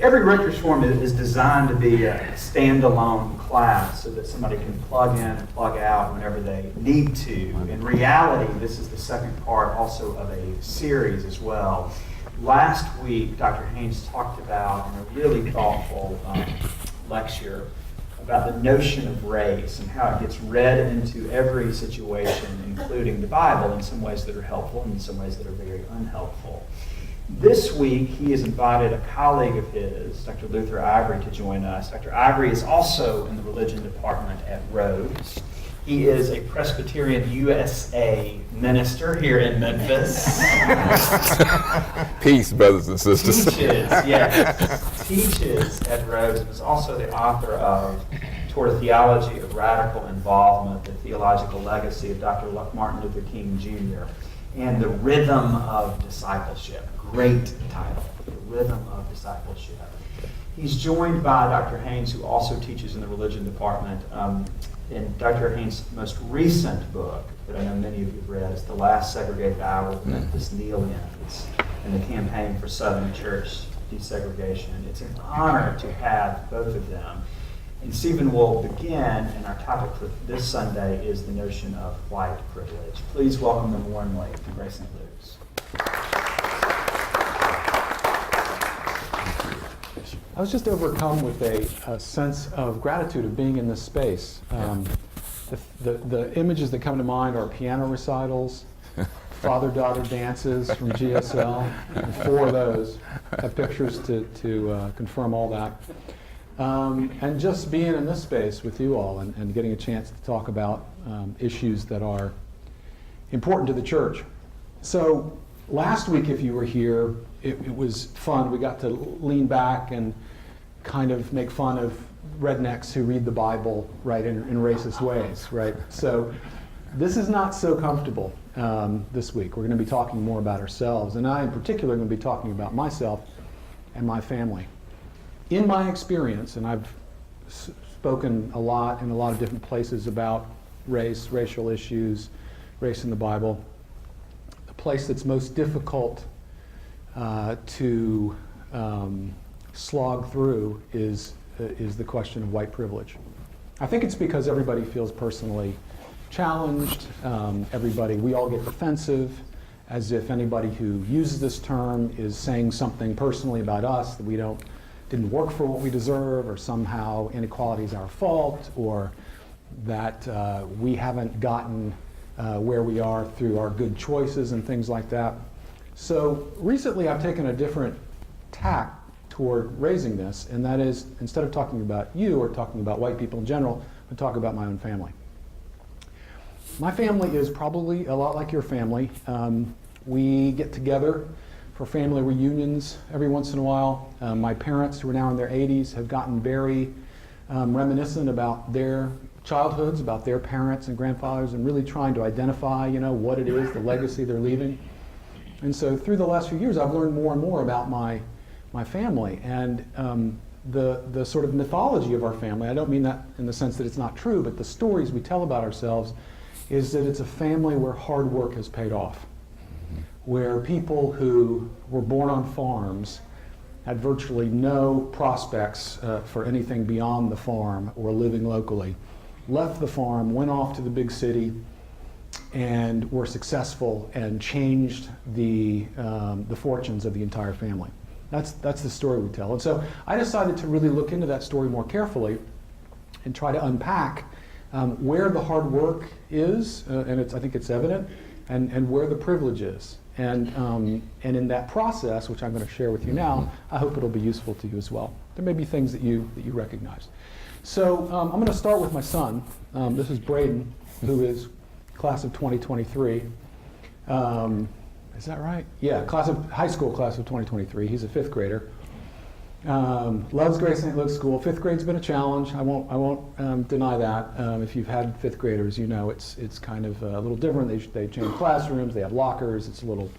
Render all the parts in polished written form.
Every Rutgers Forum is designed to be a standalone class so that somebody can plug in and plug out whenever they need to. In reality, this is the second part also of a series as well. Last week, Dr. Haynes talked about, in a really thoughtful lecture, about the notion of race and how it gets read into every situation, including the Bible, in some ways that are helpful and in some ways that are very unhelpful. This week, he has invited a colleague of his, Dr. Luther Ivory, to join us. Dr. Ivory is also in the religion department at Rhodes. He is a Presbyterian USA minister here in Memphis. Peace, brothers and sisters. Teaches at Rhodes, and is also the author of Toward a Theology of Radical Involvement, the Theological Legacy of Dr. Martin Luther King Jr., and The Rhythm of Discipleship. Great title, The Rhythm of Discipleship. He's joined by Dr. Haynes, who also teaches in the religion department. In Dr. Haynes' most recent book, that I know many of you have read, is The Last Segregated Hour of Memphis Kneel-Ins, and the Campaign for Southern Church Desegregation. It's an honor to have both of them. And Stephen will begin, and our topic for this Sunday is the notion of white privilege. Please welcome them warmly to Grace St. Luke's. I was just overcome with a sense of gratitude of being in this space. The images that come to mind are piano recitals, father-daughter dances from GSL, and 4 of those. I have pictures to confirm all that. And just being in this space with you all and getting a chance to talk about issues that are important to the church. So last week, if you were here, it was fun. We got to lean back and kind of make fun of rednecks who read the Bible, right, in racist ways, right? So this is not so comfortable this week. We're going to be talking more about ourselves, and I in particular am going to be talking about myself and my family. In my experience, and I've spoken a lot in a lot of different places about race, racial issues, race in the Bible, the place that's most difficult to slog through is the question of white privilege. I think it's because everybody feels personally challenged. We all get defensive, as if anybody who uses this term is saying something personally about us that we didn't work for what we deserve, or somehow inequality is our fault, or that we haven't gotten where we are through our good choices and things like that. So recently I've taken a different tack toward raising this, and that is, instead of talking about you or talking about white people in general, I talk about my own family. My family is probably a lot like your family. We get together for family reunions every once in a while. My parents, who are now in their 80s, have gotten very reminiscent about their childhoods, about their parents and grandfathers, and really trying to identify, what it is, the legacy they're leaving. And so through the last few years, I've learned more and more about my family and the sort of mythology of our family. I don't mean that in the sense that it's not true, but the stories we tell about ourselves is that it's a family where hard work has paid off, where people who were born on farms had virtually no prospects for anything beyond the farm or living locally, left the farm, went off to the big city, and were successful and changed the fortunes of the entire family. That's the story we tell. And so I decided to really look into that story more carefully and try to unpack where the hard work is, and I think it's evident, and where the privilege is. And in that process, which I'm going to share with you now, I hope it'll be useful to you as well. There may be things that you recognize. So I'm going to start with my son. This is Braden, who is class of 2023. Is that right? Yeah, high school class of 2023. He's a 5th grader. Loves Grace St. Luke's School. 5th grade's been a challenge. I won't deny that. If you've had 5th graders, you know it's kind of a little different. They change classrooms. They have lockers. It's a little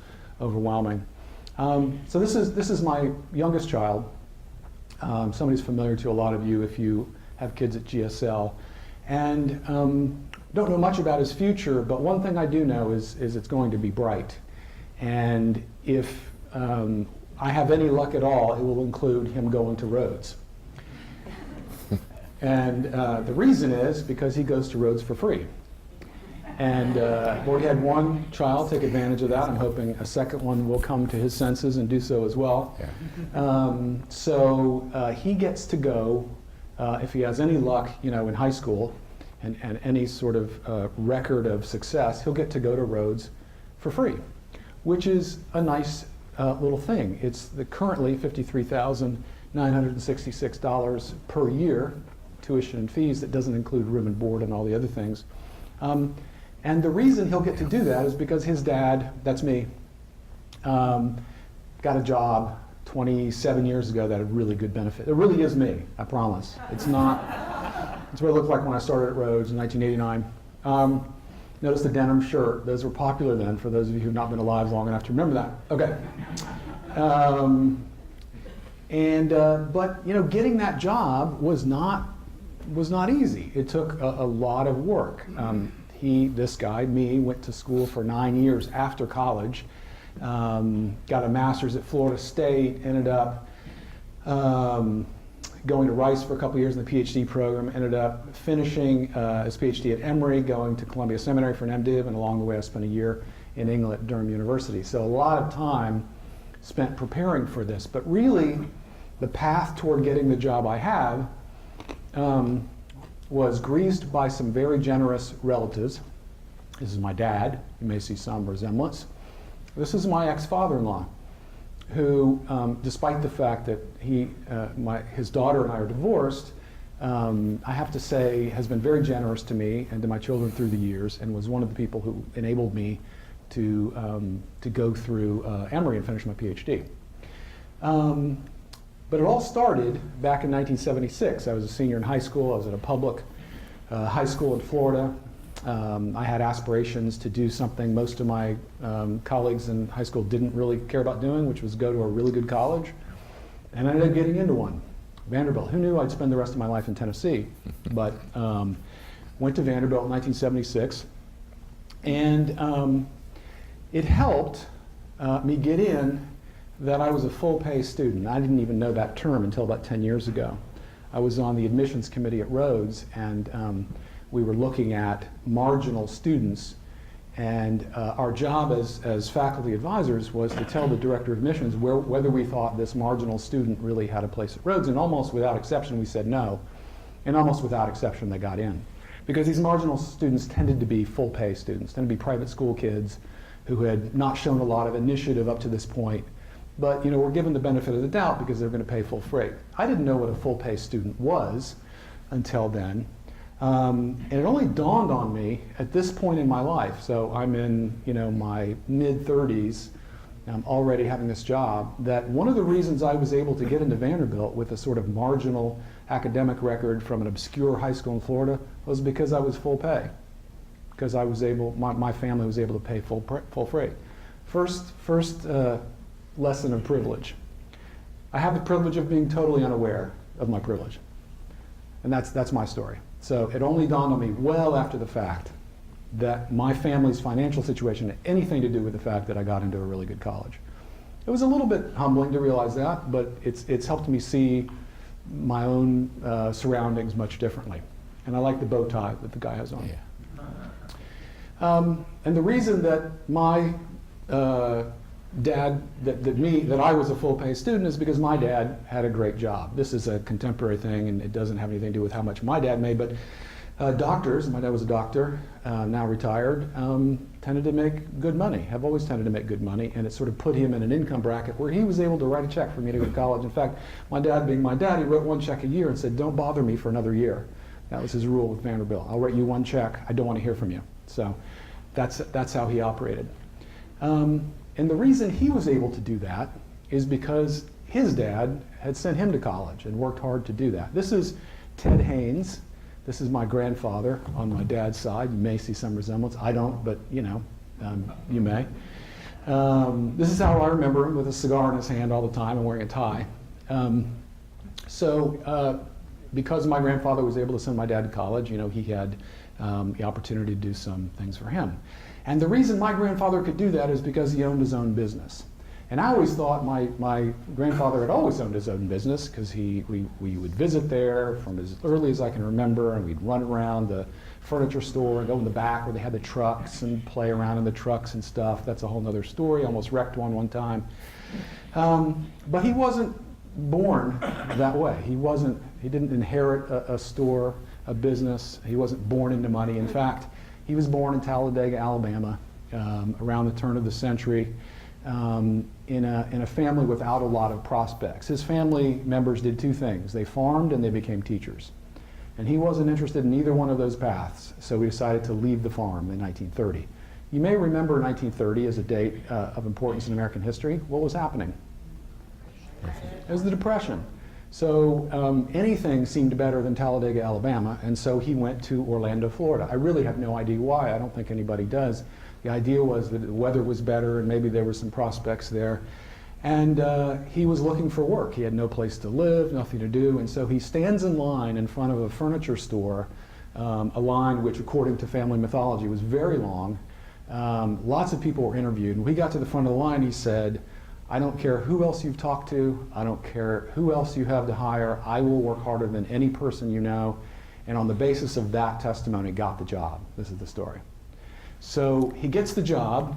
overwhelming. So this is my youngest child. Somebody's familiar to a lot of you if you have kids at GSL, and don't know much about his future. But one thing I do know is it's going to be bright. And if I have any luck at all, it will include him going to Rhodes. And the reason is because he goes to Rhodes for free. And we already had one child take advantage of that. I'm hoping a second one will come to his senses and do so as well. Yeah. So he gets to go, if he has any luck, in high school and any sort of record of success, he'll get to go to Rhodes for free, which is a nice little thing. It's currently $53,966 per year, tuition and fees. That doesn't include room and board and all the other things. And the reason he'll get to do that is because his dad, that's me, got a job 27 years ago that had really good benefit. It really is me, I promise. It's not, it's what it looked like when I started at Rhodes in 1989. Notice the denim shirt. Those were popular then, for those of you who've not been alive long enough to remember that. Okay. But getting that job was not easy. It took a lot of work. This guy, me, went to school for 9 years after college, got a master's at Florida State, ended up going to Rice for a couple years in the PhD program, ended up finishing his PhD at Emory, going to Columbia Seminary for an MDiv, and along the way I spent a year in England at Durham University. So a lot of time spent preparing for this, but really the path toward getting the job I have was greased by some very generous relatives. This is my dad. You may see some resemblance. This is my ex-father-in-law, who, despite the fact that his daughter and I are divorced, I have to say has been very generous to me and to my children through the years, and was one of the people who enabled me to go through Emory and finish my PhD. But it all started back in 1976. I was a senior in high school. I was at a public high school in Florida. I had aspirations to do something most of my colleagues in high school didn't really care about doing, which was go to a really good college. And I ended up getting into one, Vanderbilt. Who knew I'd spend the rest of my life in Tennessee? But went to Vanderbilt in 1976. And it helped me get in that I was a full-pay student. I didn't even know that term until about 10 years ago. I was on the admissions committee at Rhodes, and we were looking at marginal students, and our job as faculty advisors was to tell the director of admissions whether we thought this marginal student really had a place at Rhodes, and almost without exception we said no, and almost without exception they got in. Because these marginal students tended to be full-pay students, tended to be private school kids who had not shown a lot of initiative up to this point, but were given the benefit of the doubt because they're going to pay full freight. I didn't know what a full-pay student was until then, and it only dawned on me at this point in my life. So I'm in my mid-30s, I'm already having this job, that one of the reasons I was able to get into Vanderbilt with a sort of marginal academic record from an obscure high school in Florida was because I was full pay. Because I was able, my family was able to pay full freight. First lesson of privilege. I have the privilege of being totally unaware of my privilege. And that's my story. So it only dawned on me well after the fact that my family's financial situation had anything to do with the fact that I got into a really good college. It was a little bit humbling to realize that, but it's helped me see my own surroundings much differently. And I like the bow tie that the guy has on. Yeah. And the reason that my dad, that I was a full-pay student is because my dad had a great job. This is a contemporary thing, and it doesn't have anything to do with how much my dad made, but doctors, my dad was a doctor, now retired, tended to make good money, have always tended to make good money, and it sort of put him in an income bracket where he was able to write a check for me to go to college. In fact, my dad being my dad, he wrote one check a year and said, "Don't bother me for another year." That was his rule with Vanderbilt. "I'll write you one check, I don't want to hear from you." So that's how he operated. And the reason he was able to do that is because his dad had sent him to college and worked hard to do that. This is Ted Haynes. This is my grandfather on my dad's side. You may see some resemblance. I don't, but you may. This is how I remember him, with a cigar in his hand all the time and wearing a tie. Because my grandfather was able to send my dad to college, he had the opportunity to do some things for him. And the reason my grandfather could do that is because he owned his own business. And I always thought my grandfather had always owned his own business because we would visit there from as early as I can remember, and we'd run around the furniture store and go in the back where they had the trucks and play around in the trucks and stuff. That's a whole nother story. Almost wrecked one time. But he wasn't born that way. He didn't inherit a store, a business. He wasn't born into money. In fact, he was born in Talladega, Alabama, around the turn of the century, in a family without a lot of prospects. His family members did two things. They farmed and they became teachers. And he wasn't interested in either one of those paths, so we decided to leave the farm in 1930. You may remember 1930 as a date of importance in American history. What was happening? It was the Depression. So anything seemed better than Talladega, Alabama, and so he went to Orlando, Florida. I really have no idea why. I don't think anybody does. The idea was that the weather was better and maybe there were some prospects there. And he was looking for work. He had no place to live, nothing to do, and so he stands in line in front of a furniture store, a line which, according to family mythology, was very long. Lots of people were interviewed. And when he got to the front of the line, he said, "I don't care who else you've talked to. I don't care who else you have to hire. I will work harder than any person you know." And on the basis of that testimony, got the job. This is the story. So he gets the job.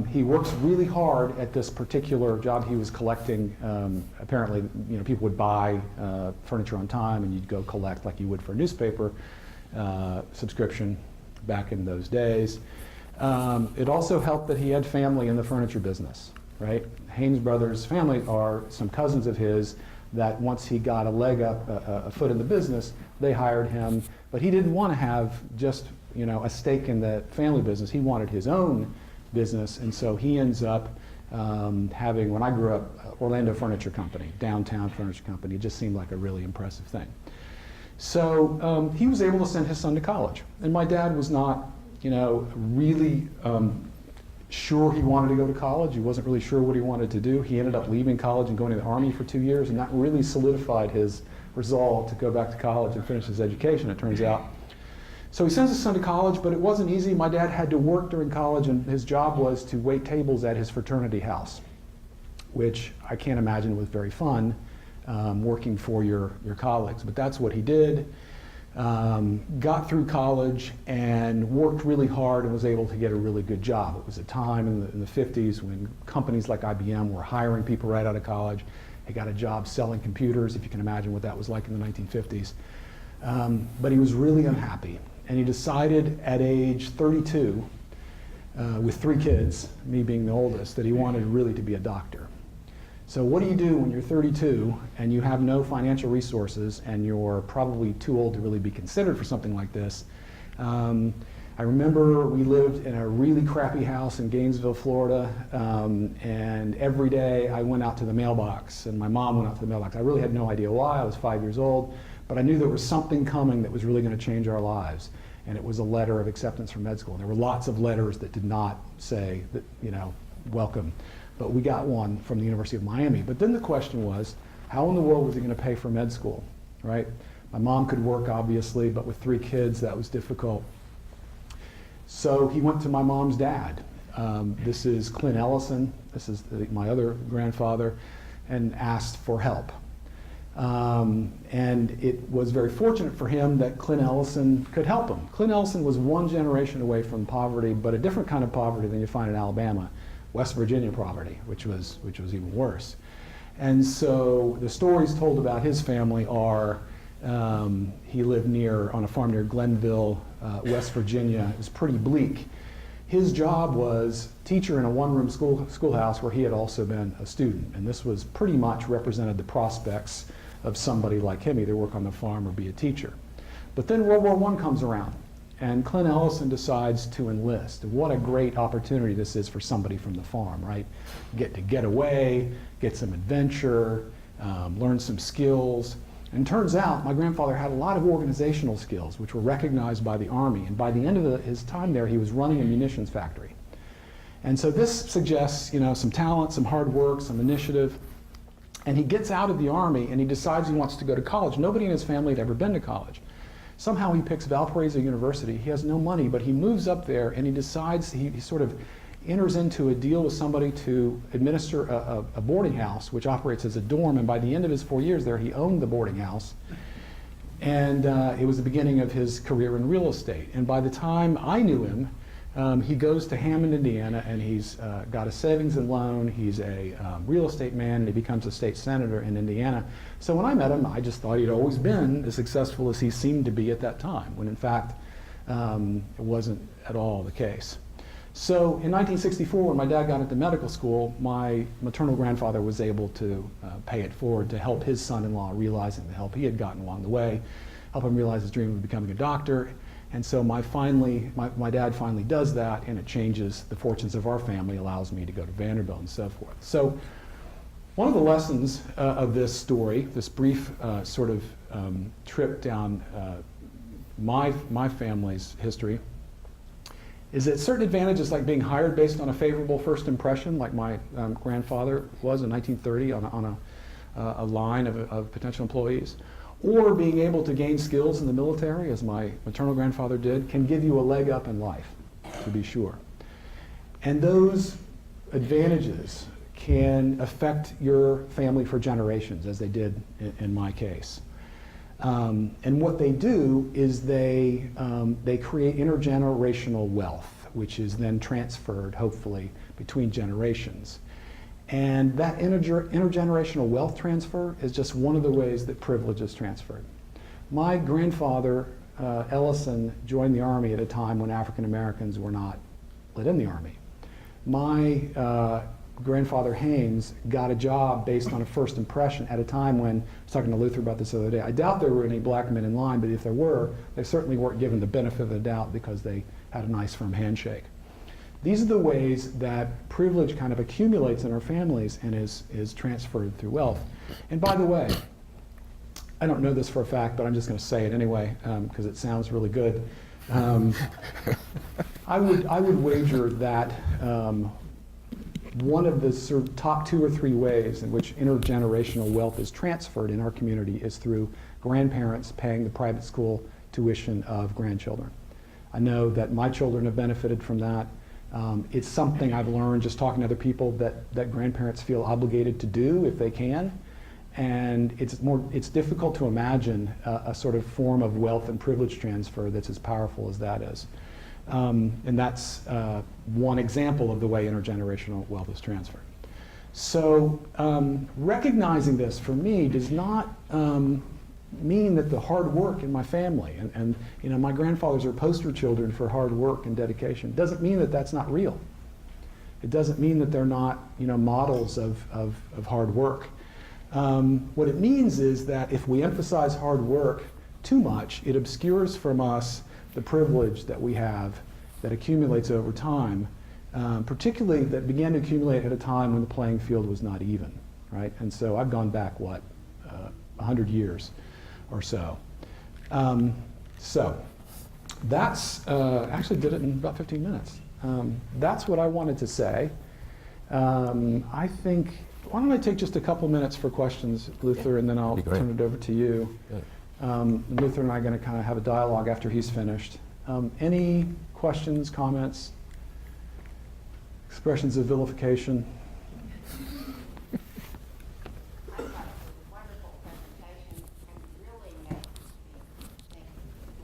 He works really hard at this particular job. He was collecting, apparently, people would buy furniture on time and you'd go collect like you would for a newspaper subscription back in those days. It also helped that he had family in the furniture business, right? Haynes Brothers family are some cousins of his that once he got a leg up, a foot in the business, they hired him, but he didn't want to have just, a stake in the family business. He wanted his own business, and so he ends up having, when I grew up, Orlando Furniture Company, downtown furniture company. It just seemed like a really impressive thing. So he was able to send his son to college, and my dad was not, really sure he wanted to go to college. He wasn't really sure what he wanted to do. He ended up leaving college and going to the Army for 2 years, and that really solidified his resolve to go back to college and finish his education, it turns out. So he sends his son to college, but it wasn't easy. My dad had to work during college, and his job was to wait tables at his fraternity house, which I can't imagine was very fun, working for your colleagues. But that's what he did. Got through college and worked really hard and was able to get a really good job. It was a time in the 50s when companies like IBM were hiring people right out of college. He got a job selling computers, if you can imagine what that was like in the 1950s. But he was really unhappy. And he decided at age 32, with 3 kids, me being the oldest, that he wanted really to be a doctor. So what do you do when you're 32 and you have no financial resources and you're probably too old to really be considered for something like this? I remember we lived in a really crappy house in Gainesville, Florida, and every day I went out to the mailbox, and my mom went out to the mailbox. I really had no idea why. I was 5 years old. But I knew there was something coming that was really going to change our lives, and it was a letter of acceptance from med school. And there were lots of letters that did not say that, welcome, but we got one from the University of Miami. But then the question was, how in the world was he going to pay for med school, right? My mom could work, obviously, but with 3 kids, that was difficult. So he went to my mom's dad. This is Clint Ellison. This is my other grandfather, and asked for help. And it was very fortunate for him that Clint Ellison could help him. Clint Ellison was one generation away from poverty, but a different kind of poverty than you find in Alabama, West Virginia poverty, which was even worse. And so the stories told about his family are, he lived on a farm near Glenville, West Virginia. It was pretty bleak. His job was teacher in a one-room schoolhouse where he had also been a student, and this was pretty much represented the prospects of somebody like him, either work on the farm or be a teacher. But then World War I comes around, and Clint Ellison decides to enlist. What a great opportunity this is for somebody from the farm, right? Get away, get some adventure, learn some skills. And turns out my grandfather had a lot of organizational skills, which were recognized by the Army. And by the end of his time there, he was running a munitions factory. And so this suggests, some talent, some hard work, some initiative. And he gets out of the Army and he decides he wants to go to college. Nobody in his family had ever been to college. Somehow he picks Valparaiso University. He has no money, but he moves up there and he decides, he sort of enters into a deal with somebody to administer a boarding house, which operates as a dorm, and by the end of his 4 years there, he owned the boarding house. And it was the beginning of his career in real estate. And by the time I knew him, he goes to Hammond, Indiana, and he's got a savings and loan. He's a real estate man, and he becomes a state senator in Indiana. So when I met him, I just thought he'd always been as successful as he seemed to be at that time, when in fact it wasn't at all the case. So in 1964, when my dad got into medical school, my maternal grandfather was able to pay it forward to help his son-in-law realizing the help he had gotten along the way, help him realize his dream of becoming a doctor. And so my dad finally does that, and it changes the fortunes of our family, allows me to go to Vanderbilt and so forth. So one of the lessons of this story, this brief sort of trip down my family's history, is that certain advantages, like being hired based on a favorable first impression, like my grandfather was in 1930 on a line of potential employees, or being able to gain skills in the military, as my maternal grandfather did, can give you a leg up in life, to be sure. And those advantages can affect your family for generations, as they did in my case. And what they do is they create intergenerational wealth, which is then transferred, hopefully, between generations. And that intergenerational wealth transfer is just one of the ways that privilege is transferred. My grandfather, Ellison, joined the Army at a time when African Americans were not let in the Army. My grandfather Haynes got a job based on a first impression at a time when, I was talking to Luther about this the other day, I doubt there were any black men in line, but if there were, they certainly weren't given the benefit of the doubt because they had a nice firm handshake. These are the ways that privilege kind of accumulates in our families and is transferred through wealth. And by the way, I don't know this for a fact, but I'm just going to say it anyway because it sounds really good. I would wager that one of the sort of top 2 or 3 ways in which intergenerational wealth is transferred in our community is through grandparents paying the private school tuition of grandchildren. I know that my children have benefited from that. It's something I've learned just talking to other people that grandparents feel obligated to do if they can. And it's difficult to imagine a sort of form of wealth and privilege transfer that's as powerful as that is. And that's one example of the way intergenerational wealth is transferred. So recognizing this for me does not mean that the hard work in my family, and you know, my grandfathers are poster children for hard work and dedication, doesn't mean that that's not real. It doesn't mean that they're not, you know, models of hard work. What it means is that if we emphasize hard work too much, it obscures from us the privilege that we have that accumulates over time, particularly that began to accumulate at a time when the playing field was not even, right? And so I've gone back, 100 years or so. So that's, actually did it in about 15 minutes. That's what I wanted to say. I think, why don't I take just a couple minutes for questions, Luther, and then I'll turn it over to you. Luther and I are going to kind of have a dialogue after he's finished. Any questions, comments, expressions of vilification?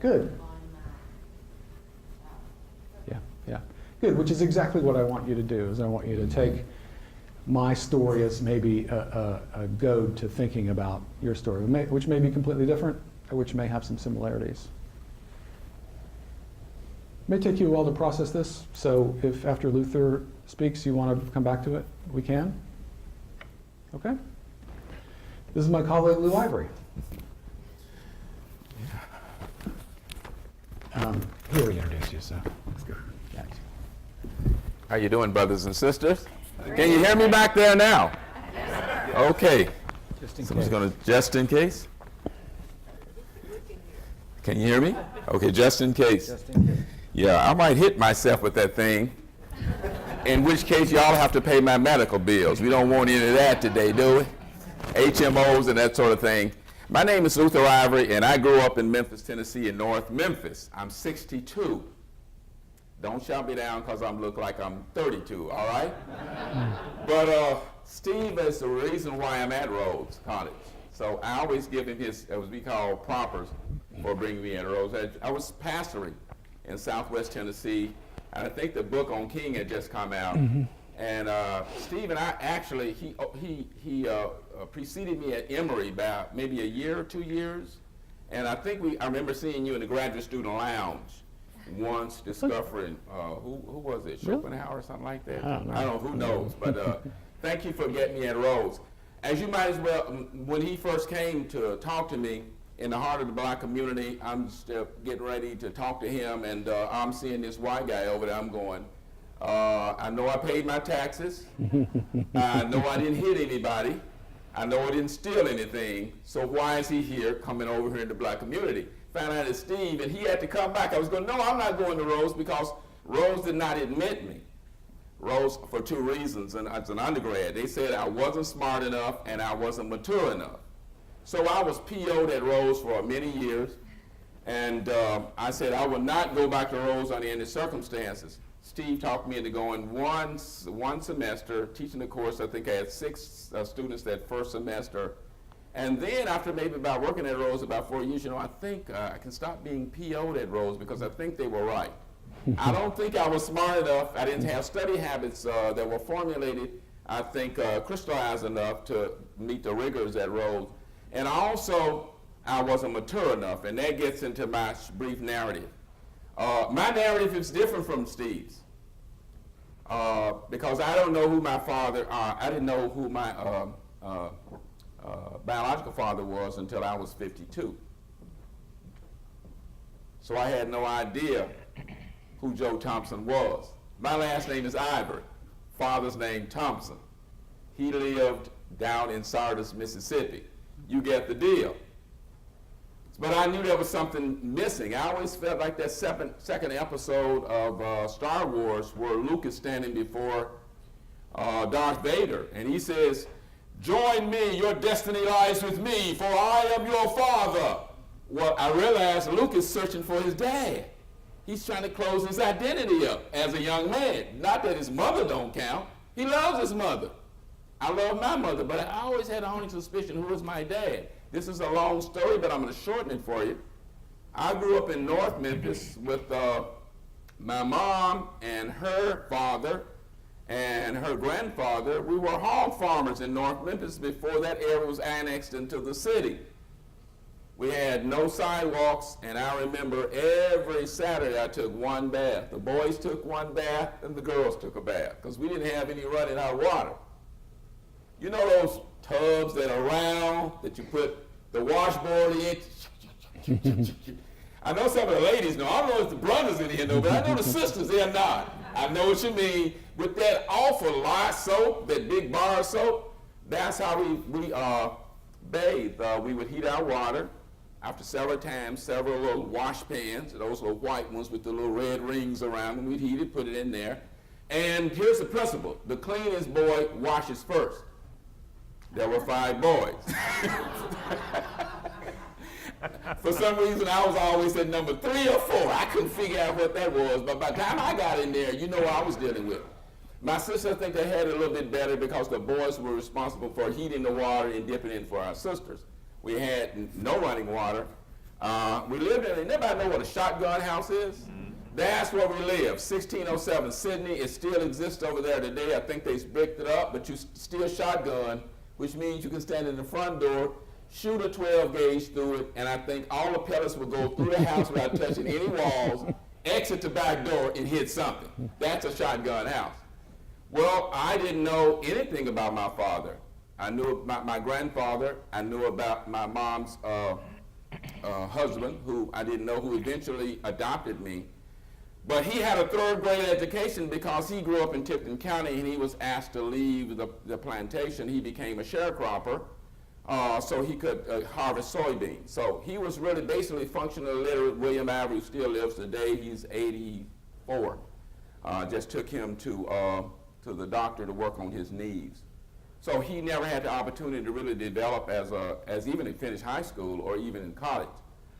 Good. Yeah. Good, which is exactly what I want you to do, is I want you to take my story as maybe a goad to thinking about your story, which may be completely different, or which may have some similarities. It may take you a while to process this, so if after Luther speaks you want to come back to it, we can. Okay? This is my colleague Lou Ivory. He already introduced you, so that's good. Yeah. How you doing, brothers and sisters? Can you hear me back there now? Okay. Just in case. Can you hear me? Okay, just in case. Yeah, I might hit myself with that thing, in which case y'all have to pay my medical bills. We don't want any of that today, do we? HMOs and that sort of thing. My name is Luther Ivory, and I grew up in Memphis, Tennessee, in North Memphis. I'm 62. Don't shout me down because I look like I'm 32, all right? But Steve is the reason why I'm at Rhodes College. So I always give him his, as we call, prompers for bringing me in Rhodes. I was pastoring in Southwest Tennessee, and I think the book on King had just come out. And Steve and I actually, he preceded me at Emory by maybe a year or 2 years. And I think I remember seeing you in the graduate student lounge once discovering, who was it, Schopenhauer or something like that? I don't know, who knows, but thank you for getting me at Rhodes. As you might as well, when he first came to talk to me in the heart of the black community, I'm still getting ready to talk to him, and I'm seeing this white guy over there, I'm going, I know I paid my taxes, I know I didn't hit anybody, I know I didn't steal anything, so why is he here coming over here in the black community? Found out it's Steve, and he had to come back. I was going, no, I'm not going to Rhodes because Rhodes did not admit me. Rhodes, for 2 reasons, and as an undergrad, they said I wasn't smart enough and I wasn't mature enough. So I was PO'd at Rhodes for many years, and I said I would not go back to Rhodes under any circumstances. Steve talked me into going one semester, teaching the course. I think I had 6 students that first semester. And then after maybe about working at Rhodes about 4 years, I think I can stop being PO'd at Rhodes because I think they were right. I don't think I was smart enough. I didn't have study habits that were formulated, I think, crystallized enough to meet the rigors at Rhodes. And also, I wasn't mature enough, and that gets into my brief narrative. My narrative is different from Steve's because I don't know who my father, I didn't know who my biological father was until I was 52. So I had no idea who Joe Thompson was. My last name is Ivory, father's name Thompson. He lived down in Sardis, Mississippi. You get the deal. But I knew there was something missing. I always felt like that second episode of Star Wars where Luke is standing before Darth Vader, and he says, "Join me, your destiny lies with me, for I am your father." Well, I realized Luke is searching for his dad. He's trying to close his identity up as a young man. Not that his mother don't count. He loves his mother. I love my mother, but I always had a haunting suspicion who was my dad. This is a long story, but I'm going to shorten it for you. I grew up in North Memphis with my mom and her father and her grandfather. We were hog farmers in North Memphis before that area was annexed into the city. We had no sidewalks, and I remember every Saturday I took one bath. The boys took one bath, and the girls took a bath, because we didn't have any running hot water. You know those tubs that are round, that you put the washboard in? I know some of the ladies know. I don't know if the brothers in here know, but I know the sisters, they're not. I know what you mean. With that awful lye soap, that big bar of soap, that's how we bathed. We would heat our water. After several times, several little wash pans, those little white ones with the little red rings around them, we'd heat it, put it in there. And here's the principle. The cleanest boy washes first. There were 5 boys. For some reason, I was always at number 3 or 4. I couldn't figure out what that was, but by the time I got in there, you know what I was dealing with. My sister, I think they had it a little bit better because the boys were responsible for heating the water and dipping it for our sisters. We had no running water. We lived in, anybody know what a shotgun house is? That's where we live, 1607 Sydney. It still exists over there today. I think they bricked it up, but you still shotgun, which means you can stand in the front door, shoot a 12 gauge through it, and I think all the pellets will go through the house without touching any walls, exit the back door, and hit something. That's a shotgun house. Well, I didn't know anything about my father. I knew about my grandfather. I knew about my mom's husband, who I didn't know, who eventually adopted me. But he had a 3rd grade education because he grew up in Tipton County, and he was asked to leave the plantation. He became a sharecropper so he could harvest soybeans. So he was really basically functionally literate. William Avery still lives today. He's 84. Just took him to the doctor to work on his knees. So he never had the opportunity to really develop as even in finished high school or even in college.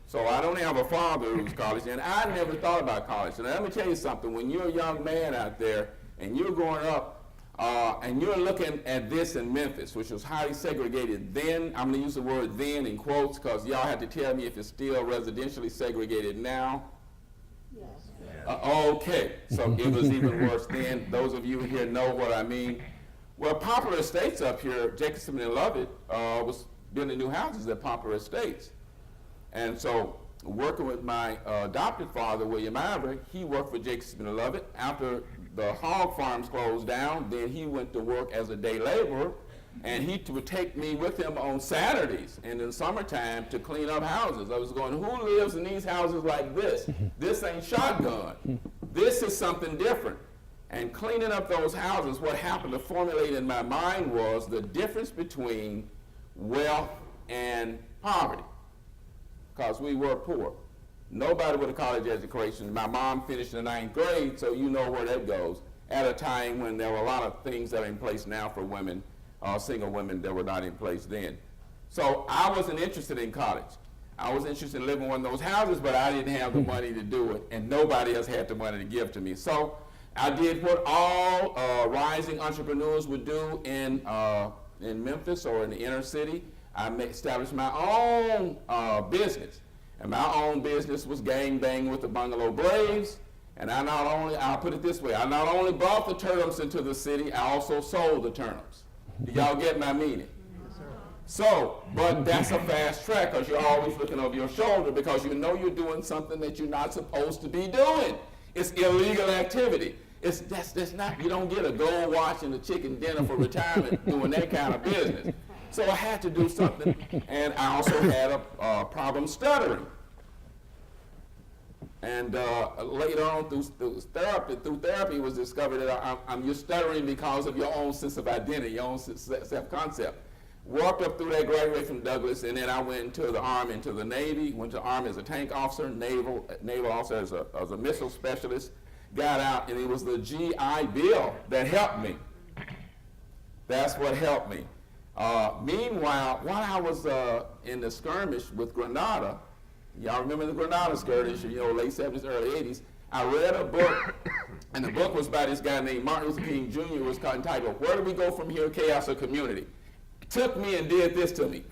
So I don't have a father who's college, and I never thought about college. And let me tell you something, when you're a young man out there and you're growing up and you're looking at this in Memphis, which was highly segregated then, I'm going to use the word then in quotes because y'all had to tell me if it's still residentially segregated now. Yes. Okay, so it was even worse then. Those of you here know what I mean. Well, Poplar Estates up here, Jacobson and Lovett was building new houses at Poplar Estates. And so working with my adopted father, William Ivory, he worked for Jacobson and Lovett. After the hog farms closed down, then he went to work as a day laborer, and he would take me with him on Saturdays and in summertime to clean up houses. I was going, who lives in these houses like this? This ain't shotgun. This is something different. And cleaning up those houses, what happened to formulate in my mind was the difference between wealth and poverty, because we were poor. Nobody with a college education. My mom finished in the 9th grade, so you know where that goes, at a time when there were a lot of things that are in place now for women, single women, that were not in place then. So I wasn't interested in college. I was interested in living in one of those houses, but I didn't have the money to do it, and nobody else had the money to give to me. So I did what all rising entrepreneurs would do in Memphis or in the inner city. I established my own business. And my own business was gang bang with the Bungalow Braves. And I'll put it this way, I not only brought the turnips into the city, I also sold the turnips. Do y'all get my meaning? Yes, sir. So, but that's a fast track because you're always looking over your shoulder because you know you're doing something that you're not supposed to be doing. It's illegal activity. That's not, you don't get a gold watch and a chicken dinner for retirement doing that kind of business. So I had to do something, and I also had a problem stuttering. And later on, through therapy, it was discovered that you're stuttering because of your own sense of identity, your own self-concept. Walked up through that, graduated from Douglas, and then I went into the Army, into the Navy, went to the Army as a tank officer, naval officer as a missile specialist, got out, and it was the GI Bill that helped me. That's what helped me. Meanwhile, while I was in the skirmish with Grenada, y'all remember the Grenada skirmish, late 70s, early 80s, I read a book, and the book was by this guy named Martin Luther King Jr. It was entitled, Where Do We Go From Here, Chaos or Community? It took me and did this to me.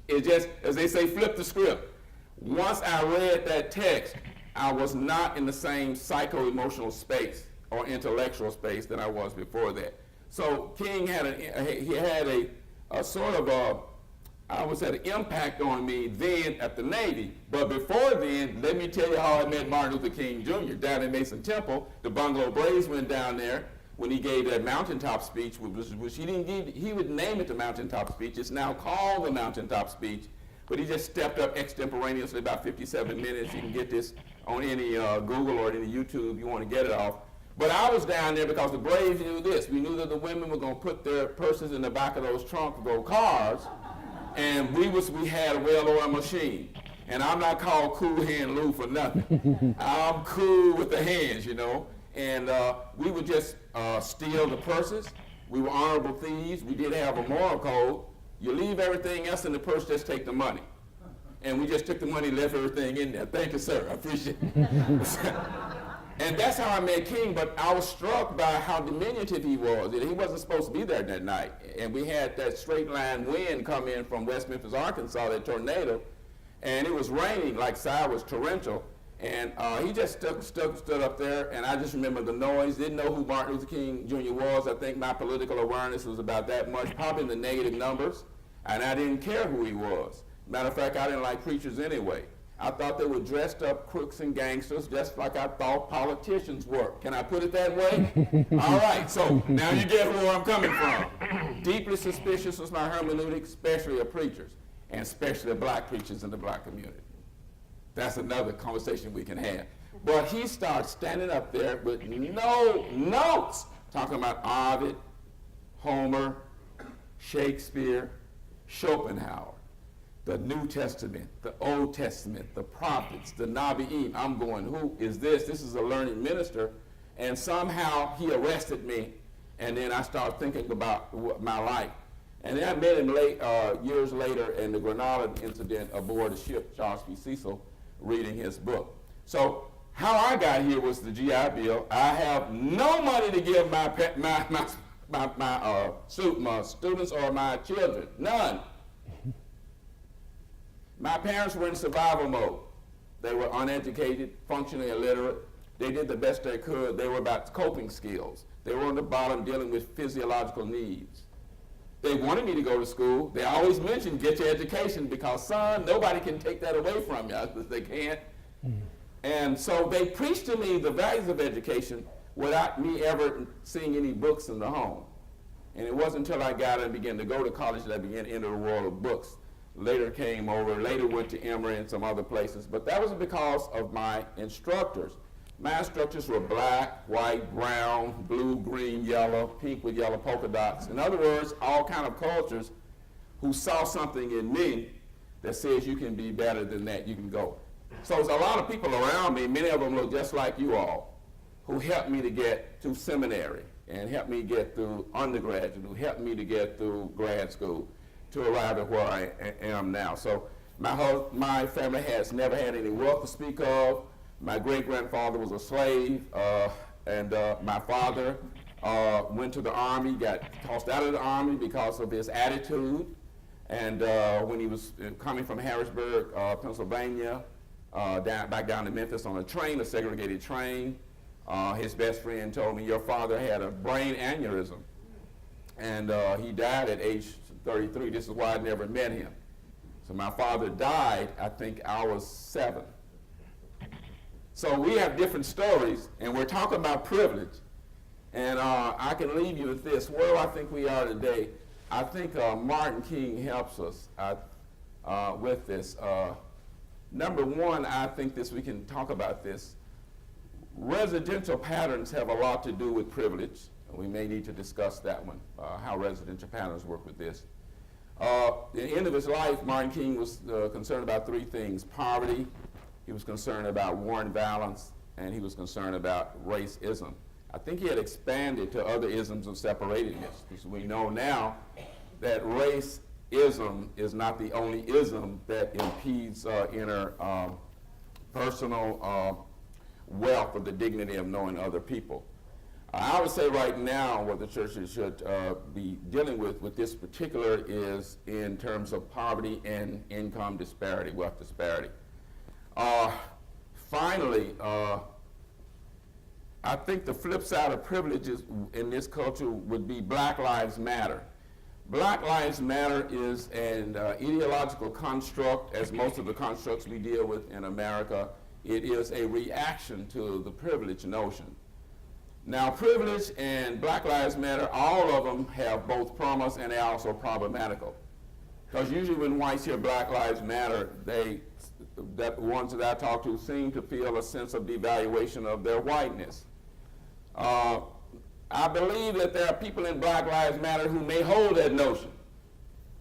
It just, as they say, flipped the script. Once I read that text, I was not in the same psycho-emotional space or intellectual space that I was before that. So King had a sort of an impact on me then at the Navy. But before then, let me tell you how I met Martin Luther King Jr. down in Mason Temple. The Bungalow Braves went down there when he gave that mountaintop speech, which he didn't give, he would name it the mountaintop speech. It's now called the mountaintop speech. But he just stepped up extemporaneously, about 57 minutes. You can get this on any Google or any YouTube you want to get it off. But I was down there because the Braves knew this. We knew that the women were going to put their purses in the back of those trunks of those cars, and we had a well-oiled machine. And I'm not called Cool Hand Lou for nothing. I'm cool with the hands, And we would just steal the purses. We were honorable thieves. We did have a moral code. You leave everything else in the purse, just take the money. And we just took the money, left everything in there. Thank you, sir. I appreciate it. And that's how I met King, but I was struck by how diminutive he was. He wasn't supposed to be there that night. And we had that straight line wind come in from West Memphis, Arkansas, that tornado. And it was raining, like Si was torrential. And he just stood up there, and I just remember the noise. Didn't know who Martin Luther King Jr. was. I think my political awareness was about that much, probably in the negative numbers. And I didn't care who he was. Matter of fact, I didn't like preachers anyway. I thought they were dressed up crooks and gangsters, just like I thought politicians were. Can I put it that way? All right, so now you get where I'm coming from. Deeply suspicious was my hermeneutic, especially of preachers, and especially of black preachers in the black community. That's another conversation we can have. But he starts standing up there with no notes, talking about Ovid, Homer, Shakespeare, Schopenhauer, the New Testament, the Old Testament, the prophets, the Nabi'im. I'm going, who is this? This is a learned minister. And somehow he arrested me, and then I started thinking about my life. And then I met him years later in the Grenada incident aboard the ship Charles P. Cecil, reading his book. So how I got here was the GI Bill. I have no money to give my students or my children, none. My parents were in survival mode. They were uneducated, functionally illiterate. They did the best they could. They were about coping skills. They were on the bottom dealing with physiological needs. They wanted me to go to school. They always mentioned, get your education, because, son, nobody can take that away from you, because they can't. And so they preached to me the values of education without me ever seeing any books in the home. And it wasn't until I got and began to go to college that I began to enter the world of books. Later went to Emory and some other places, but that was because of my instructors. My instructors were black, white, brown, blue, green, yellow, pink with yellow polka dots. In other words, all kind of cultures who saw something in me that says you can be better than that, you can go. So there's a lot of people around me, many of them look just like you all, who helped me to get through seminary and helped me get through undergraduate, who helped me to get through grad school to arrive at where I am now. So my family has never had any wealth to speak of. My great-grandfather was a slave, and my father went to the Army, got tossed out of the Army because of his attitude. And when he was coming from Harrisburg, Pennsylvania, back down to Memphis on a train, a segregated train, his best friend told me, your father had a brain aneurysm. And he died at age 33. This is why I never met him. So my father died, I think I was 7. So we have different stories, and we're talking about privilege. And I can leave you with this. Where do I think we are today? I think Martin King helps us with this. Number one, I think we can talk about this. Residential patterns have a lot to do with privilege. We may need to discuss that one, how residential patterns work with this. At the end of his life, Martin King was concerned about 3 things: poverty, he was concerned about war and violence, and he was concerned about racism. I think he had expanded to other isms of separatedness, because we know now that racism is not the only ism that impedes inner personal wealth or the dignity of knowing other people. I would say right now what the churches should be dealing with this particular is in terms of poverty and income disparity, wealth disparity. Finally, I think the flip side of privileges in this culture would be Black Lives Matter. Black Lives Matter is an ideological construct, as most of the constructs we deal with in America. It is a reaction to the privilege notion. Now, privilege and Black Lives Matter, all of them have both promise and they're also problematical. Because usually when whites hear Black Lives Matter, the ones that I talk to seem to feel a sense of devaluation of their whiteness. I believe that there are people in Black Lives Matter who may hold that notion.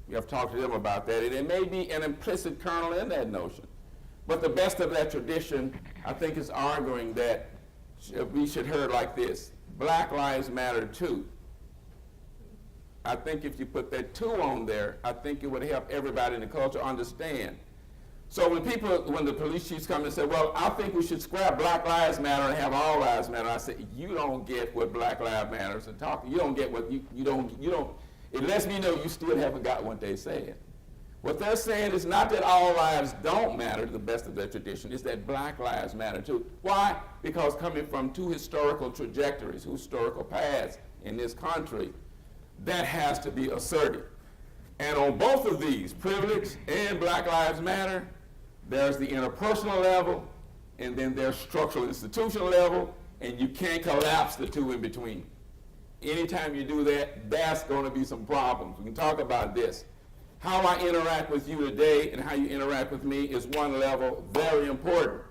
We have talked to them about that, and there may be an implicit kernel in that notion. But the best of that tradition, I think, is arguing that we should hear it like this: Black Lives Matter too. I think if you put that "too" on there, I think it would help everybody in the culture understand. So when the police chiefs come and say, well, I think we should scrap Black Lives Matter and have all lives matter, I say, you don't get what Black Lives Matter is talking. You don't get what you don't, it lets me know you still haven't got what they're saying. What they're saying is not that all lives don't matter to the best of their tradition, it's that Black Lives Matter too. Why? Because coming from 2 historical trajectories, historical paths in this country, that has to be asserted. And on both of these, privilege and Black Lives Matter, there's the interpersonal level, and then there's structural institutional level, and you can't collapse the 2 in between. Anytime you do that, that's going to be some problems. We can talk about this. How I interact with you today and how you interact with me is one level very important.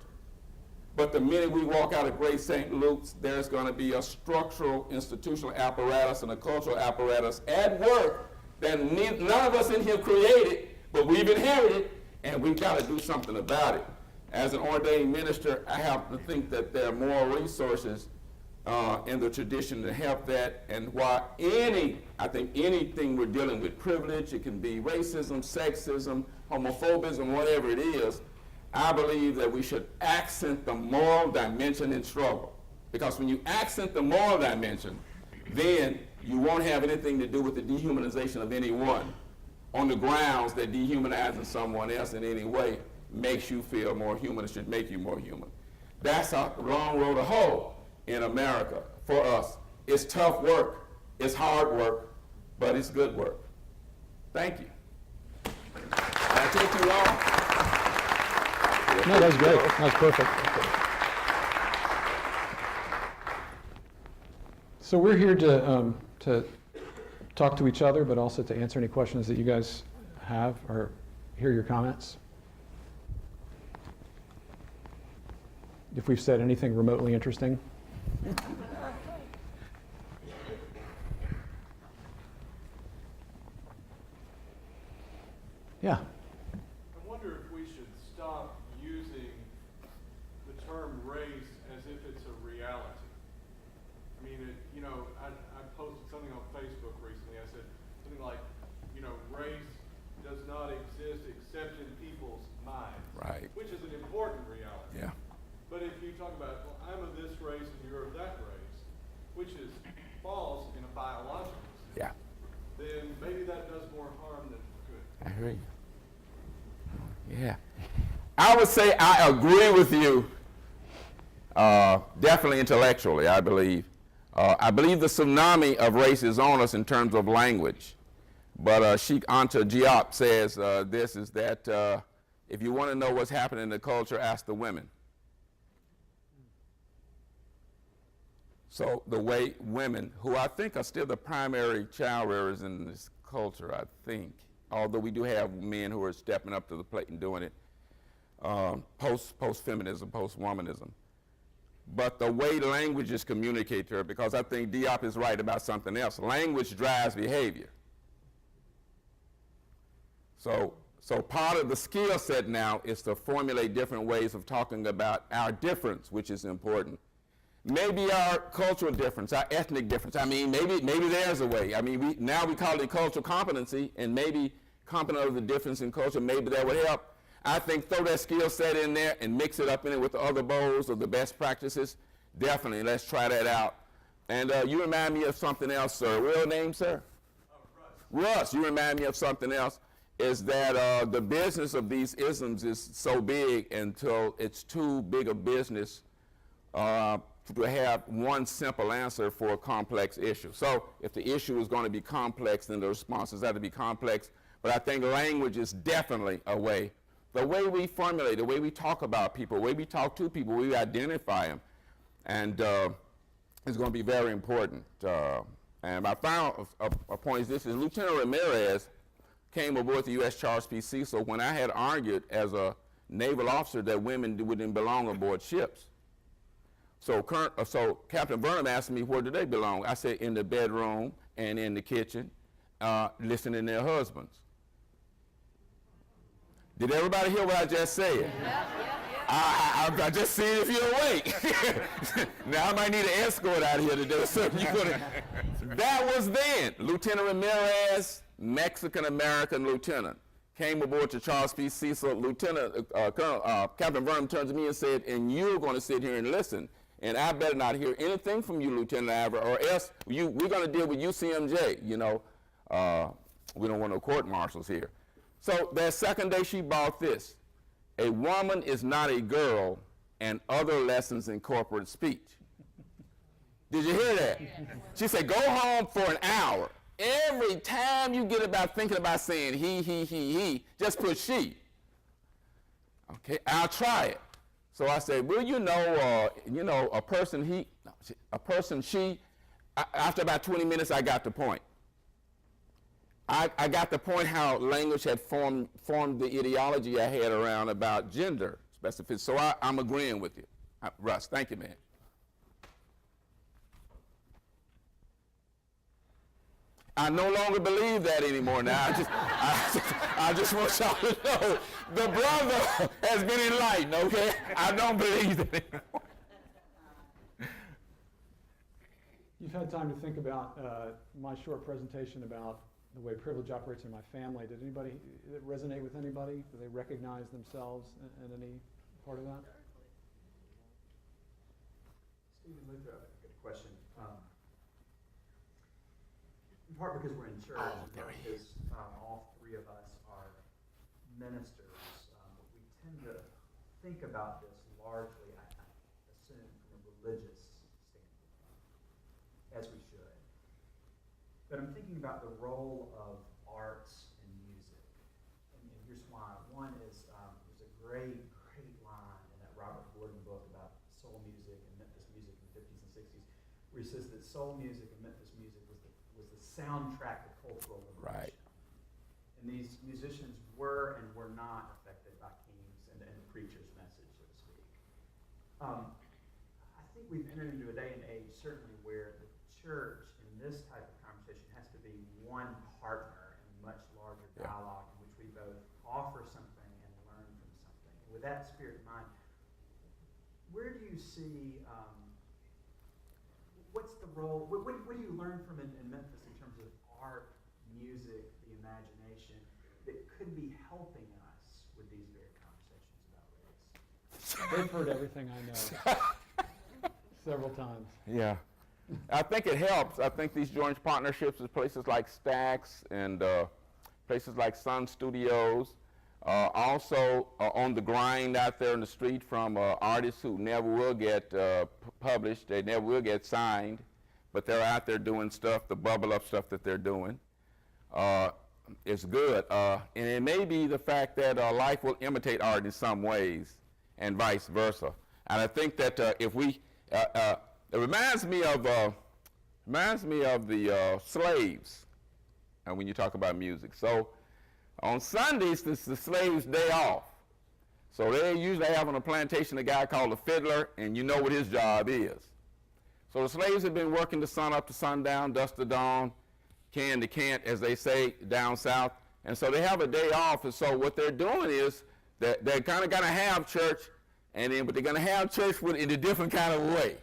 But the minute we walk out of Great St. Luke's, there's going to be a structural institutional apparatus and a cultural apparatus at work that none of us in here created, but we've inherited, and we've got to do something about it. As an ordained minister, I have to think that there are more resources in the tradition to help that, and why I think anything we're dealing with, privilege, it can be racism, sexism, homophobism, whatever it is, I believe that we should accent the moral dimension in struggle. Because when you accent the moral dimension, then you won't have anything to do with the dehumanization of anyone on the grounds that dehumanizing someone else in any way makes you feel more human. It should make you more human. That's a long road to hoe in America for us. It's tough work, it's hard work, but it's good work. Thank you. Did I take you long? No, that was great. That was perfect. So we're here to talk to each other, but also to answer any questions that you guys have or hear your comments. If we've said anything remotely interesting. Yeah. I wonder if we should stop using the term race as if it's a reality. I mean, I posted something on Facebook recently. I said something like, race does not exist except in people's minds. Right. Which is an important reality. Yeah. But if you talk about, well, I'm of this race and you're of that race, which is false in a biological sense, Yeah. then maybe that does more harm than good. I hear you. Yeah. I would say I agree with you, definitely intellectually, I believe. I believe the tsunami of race is on us in terms of language. But Sheikh Anta Diop says if you want to know what's happening in the culture, ask the women. So the way women, who I think are still the primary child rearers in this culture, I think, although we do have men who are stepping up to the plate and doing it, post-feminism, post-womanism. But the way languages communicate to her, because I think Diop is right about something else. Language drives behavior. So part of the skill set now is to formulate different ways of talking about our difference, which is important. Maybe our cultural difference, our ethnic difference. I mean, maybe there's a way. I mean, now we call it cultural competency, and maybe competent of the difference in culture, maybe that would help. I think throw that skill set in there and mix it up in it with the other bowls of the best practices. Definitely, let's try that out. And you remind me of something else, sir. Real name, sir? Russ, you remind me of something else, is that the business of these isms is so big until it's too big a business to have one simple answer for a complex issue. So if the issue is going to be complex, then the responses have to be complex. But I think language is definitely a way. The way we formulate, the way we talk about people, the way we talk to people, we identify them. And it's going to be very important. And my final point is this, is Lieutenant Ramirez came aboard the U.S. Charles P. Cecil when I had argued as a naval officer that women wouldn't belong aboard ships. So Captain Burnham asked me, where do they belong? I said, in the bedroom and in the kitchen, listening to their husbands. Did everybody hear what I just said? Yeah. I just see if you're awake. Now I might need an escort out here today. So that was then. Lieutenant Ramirez, Mexican-American lieutenant, came aboard to Charles P. Cecil. Captain Burnham turned to me and said, and you're going to sit here and listen. And I better not hear anything from you, Lieutenant Ivor, or else we're going to deal with UCMJ. We don't want no court martials here. So that second day she bought this. A woman is not a girl, and other lessons in corporate speech. Did you hear that? She said, go home for an hour. Every time you get about thinking about saying he, just put she. Okay, I'll try it. So I said, well, a person, she, after about 20 minutes, I got the point. I got the point how language had formed the ideology I had around about gender specificity. So I'm agreeing with you. Russ, thank you, man. I no longer believe that anymore now. I just want y'all to know the brother has been enlightened, okay? I don't believe that anymore. You've had time to think about my short presentation about the way privilege operates in my family. Did anybody resonate with anybody? Do they recognize themselves in any part of that? Stephen Luther, a good question. In part because we're in church, and because all three of us are ministers, we tend to think about this largely, I assume, from a religious standpoint, as we should. But I'm thinking about the role of arts and music. And here's why. One is there's a great line in that Robert Gordon book about soul music and Memphis music in the 50s and 60s, where he says that soul music and Memphis music was the soundtrack to cultural liberation. Right. And these musicians were and were not affected by King's and the preacher's message, so to speak. I think we've entered into a day and age, certainly, where the church in this type of conversation has to be one partner in a much larger dialogue in which we both offer something and learn from something. And with that spirit in mind, where do you see, what's the role, what do you learn from in Memphis in terms of art, music, the imagination, that could be helping us with these very conversations about race? They've heard everything I know several times. Yeah. I think it helps. I think these joint partnerships with places like Stax and places like Sun Studios, also on the grind out there in the street from artists who never will get published, they never will get signed, but they're out there doing stuff, the bubble up stuff that they're doing. It's good. And it may be the fact that life will imitate art in some ways and vice versa. And I think that if we, it reminds me of the slaves, and when you talk about music. So on Sundays, this is the slaves' day off. So they usually have on a plantation a guy called a fiddler, and you know what his job is. So the slaves have been working the sun up to sundown, dusk to dawn, can to can't, as they say down south. And so they have a day off, and so what they're doing is that they're kind of going to have church, but they're going to have church in a different kind of way.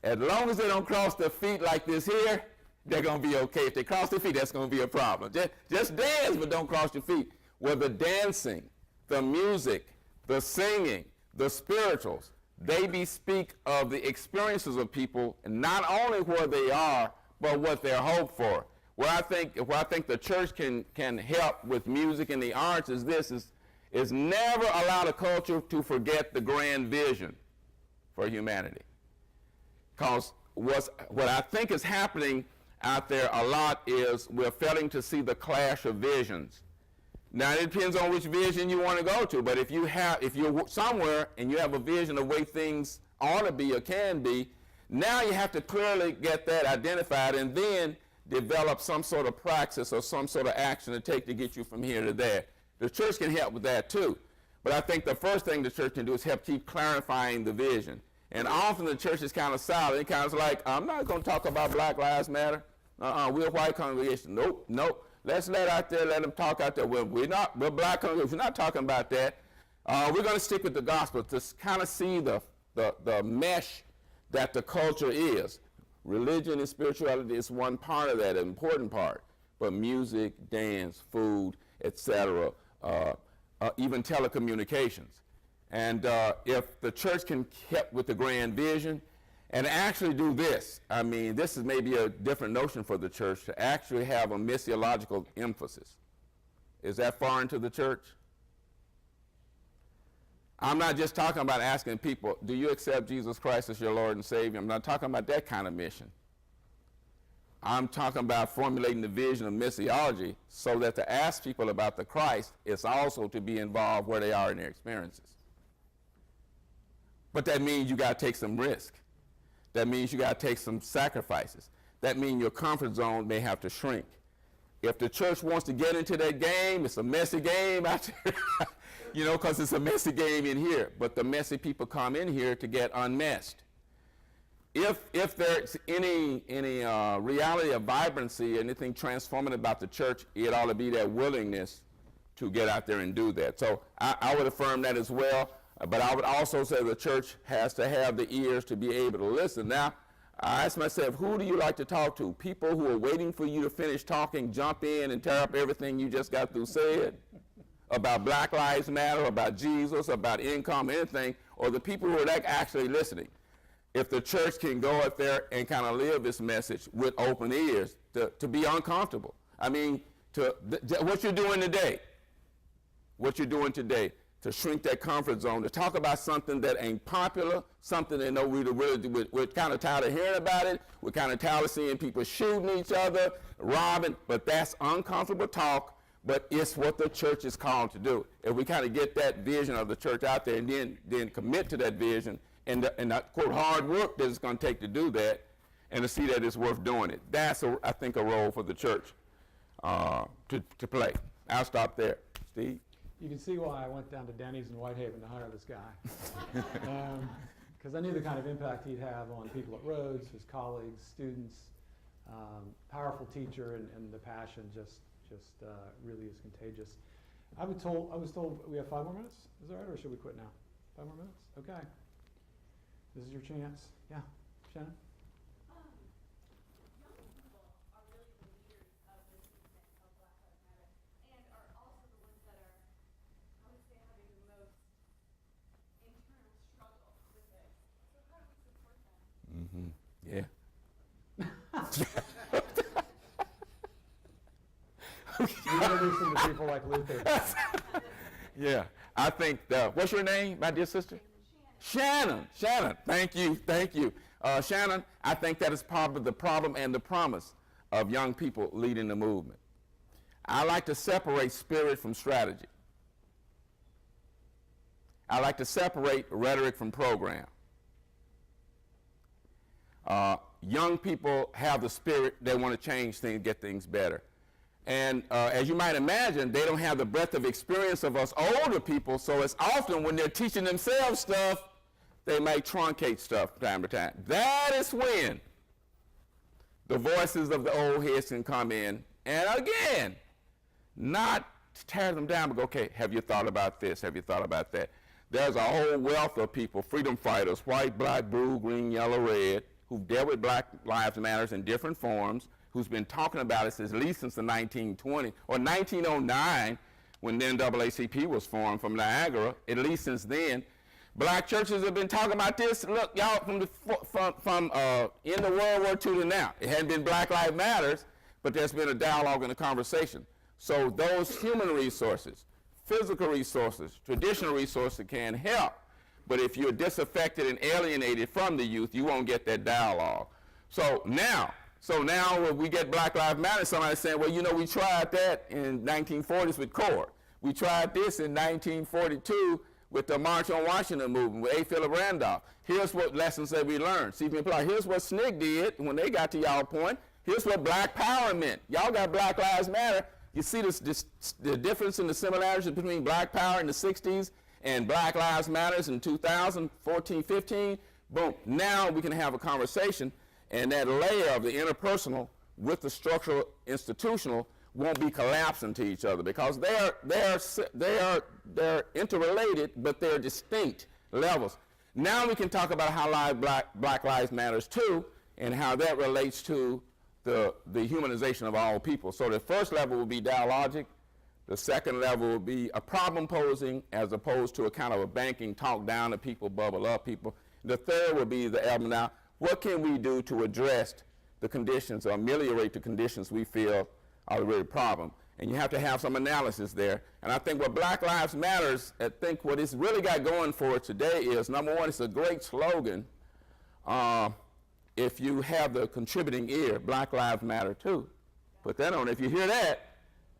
As long as they don't cross their feet like this here, they're going to be okay. If they cross their feet, that's going to be a problem. Just dance, but don't cross your feet. Well, the dancing, the music, the singing, the spirituals, they bespeak of the experiences of people, and not only where they are, but what they're hoped for. Where I think the church can help with music and the arts is this, is never allow the culture to forget the grand vision for humanity. Because what I think is happening out there a lot is we're failing to see the clash of visions. Now it depends on which vision you want to go to, but if you're somewhere and you have a vision of the way things ought to be or can be, now you have to clearly get that identified and then develop some sort of praxis or some sort of action to take to get you from here to there. The church can help with that too. But I think the first thing the church can do is help keep clarifying the vision. And often the church is kind of silent. It kind of like, I'm not going to talk about Black Lives Matter. We're a white congregation. Nope. Let's let them talk out there. We're black congregation. We're not talking about that. We're going to stick with the gospel to kind of see the mesh that the culture is. Religion and spirituality is one part of that, an important part. But music, dance, food, etc., even telecommunications. And if the church can keep with the grand vision and actually do this, I mean, this is maybe a different notion for the church, to actually have a missiological emphasis. Is that foreign to the church? I'm not just talking about asking people, do you accept Jesus Christ as your Lord and Savior? I'm not talking about that kind of mission. I'm talking about formulating the vision of missiology so that to ask people about the Christ is also to be involved where they are in their experiences. But that means you got to take some risk. That means you got to take some sacrifices. That means your comfort zone may have to shrink. If the church wants to get into that game, it's a messy game out there, because it's a messy game in here. But the messy people come in here to get unmessed. If there's any reality of vibrancy, anything transformative about the church, it ought to be that willingness to get out there and do that. So I would affirm that as well. But I would also say the church has to have the ears to be able to listen. Now, I asked myself, who do you like to talk to? People who are waiting for you to finish talking, jump in and tear up everything you just got through said about Black Lives Matter, about Jesus, about income, anything, or the people who are actually listening. If the church can go up there and kind of live this message with open ears, to be uncomfortable. I mean, what you're doing today, to shrink that comfort zone, to talk about something that ain't popular, something that no reader really, we're kind of tired of hearing about it, we're kind of tired of seeing people shooting each other, robbing, but that's uncomfortable talk, but it's what the church is called to do. If we kind of get that vision of the church out there and then commit to that vision and that, quote, hard work that it's going to take to do that and to see that it's worth doing it, that's, I think, a role for the church to play. I'll stop there. Steve? You can see why I went down to Denny's in Whitehaven to hire this guy. Because I knew the kind of impact he'd have on people at Rhodes, his colleagues, students. Powerful teacher, and the passion just really is contagious. I was told we have 5 more minutes. Is that right, or should we quit now? 5 more minutes? Okay. This is your chance. Yeah, Shannon? Young people are really the leaders of this movement of Black Lives Matter, and are also the ones that are, I would say, having the most internal struggle with this. So how do we support them? Yeah. You listen to people like Luther. Yeah. I think, what's your name, my dear sister? Shannon. Thank you. Shannon, I think that is probably the problem and the promise of young people leading the movement. I like to separate spirit from strategy. I like to separate rhetoric from program. Young people have the spirit, they want to change things, get things better. And as you might imagine, they don't have the breadth of experience of us older people, so it's often when they're teaching themselves stuff, they might truncate stuff from time to time. That is when the voices of the old heads can come in, and again, not tear them down, but go, okay, have you thought about this? Have you thought about that? There's a whole wealth of people, freedom fighters, white, black, blue, green, yellow, red, who've dealt with Black Lives Matter in different forms, who's been talking about it at least since the 1920s, or 1909, when the NAACP was formed from Niagara. At least since then, black churches have been talking about this. Look, y'all, from in the World War II to now. It hadn't been Black Lives Matters, but there's been a dialogue and a conversation. So those human resources, physical resources, traditional resources can help. But if you're disaffected and alienated from the youth, you won't get that dialogue. So now when we get Black Lives Matter, somebody's saying, well, you know, we tried that in 1940s with CORE. We tried this in 1942 with the March on Washington movement with A. Philip Randolph. Here's what lessons that we learned. See if you apply. Here's what SNCC did when they got to y'all point. Here's what Black Power meant. Y'all got Black Lives Matter. You see the difference in the similarities between Black Power in the 60s and Black Lives Matters in 2014, 15. Boom. Now we can have a conversation, and that layer of the interpersonal with the structural institutional won't be collapsing to each other, because they're interrelated, but they're distinct levels. Now we can talk about how Black Lives Matters too, and how that relates to the humanization of all people. So the first level will be dialogic. The second level will be a problem posing, as opposed to a kind of a banking talk down to people, bubble up people. The third will be the element now, what can we do to address the conditions or ameliorate the conditions we feel are the real problem? And you have to have some analysis there. And I think what Black Lives Matters, I think what it's really got going for it today is, number one, it's a great slogan. If you have the contributing ear, Black Lives Matter too. Put that on. If you hear that,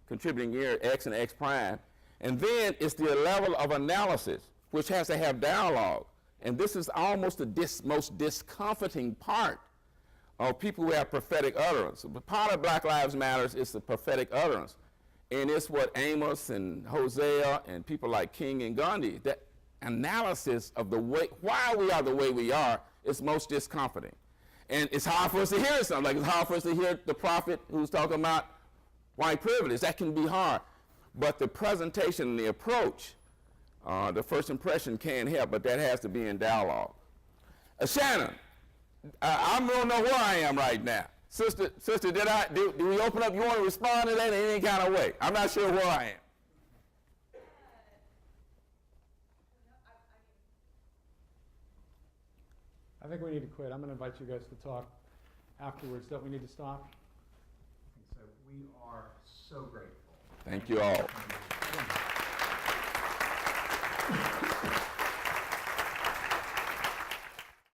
contributing ear, X and X prime. And then it's the level of analysis, which has to have dialogue. And this is almost the most discomforting part of people who have prophetic utterance. But part of Black Lives Matters is the prophetic utterance. And it's what Amos and Hosea and people like King and Gandhi, that analysis of the way, why we are the way we are, is most discomforting. And it's hard for us to hear something. Like, it's hard for us to hear the prophet who's talking about white privilege. That can be hard. But the presentation and the approach, the first impression can help, but that has to be in dialogue. Shannon, I don't know where I am right now. Sister, did we open up? You want to respond to that in any kind of way? I'm not sure where I am. I think we need to quit. I'm going to invite you guys to talk afterwards. Don't we need to stop? So we are so grateful. Thank you all.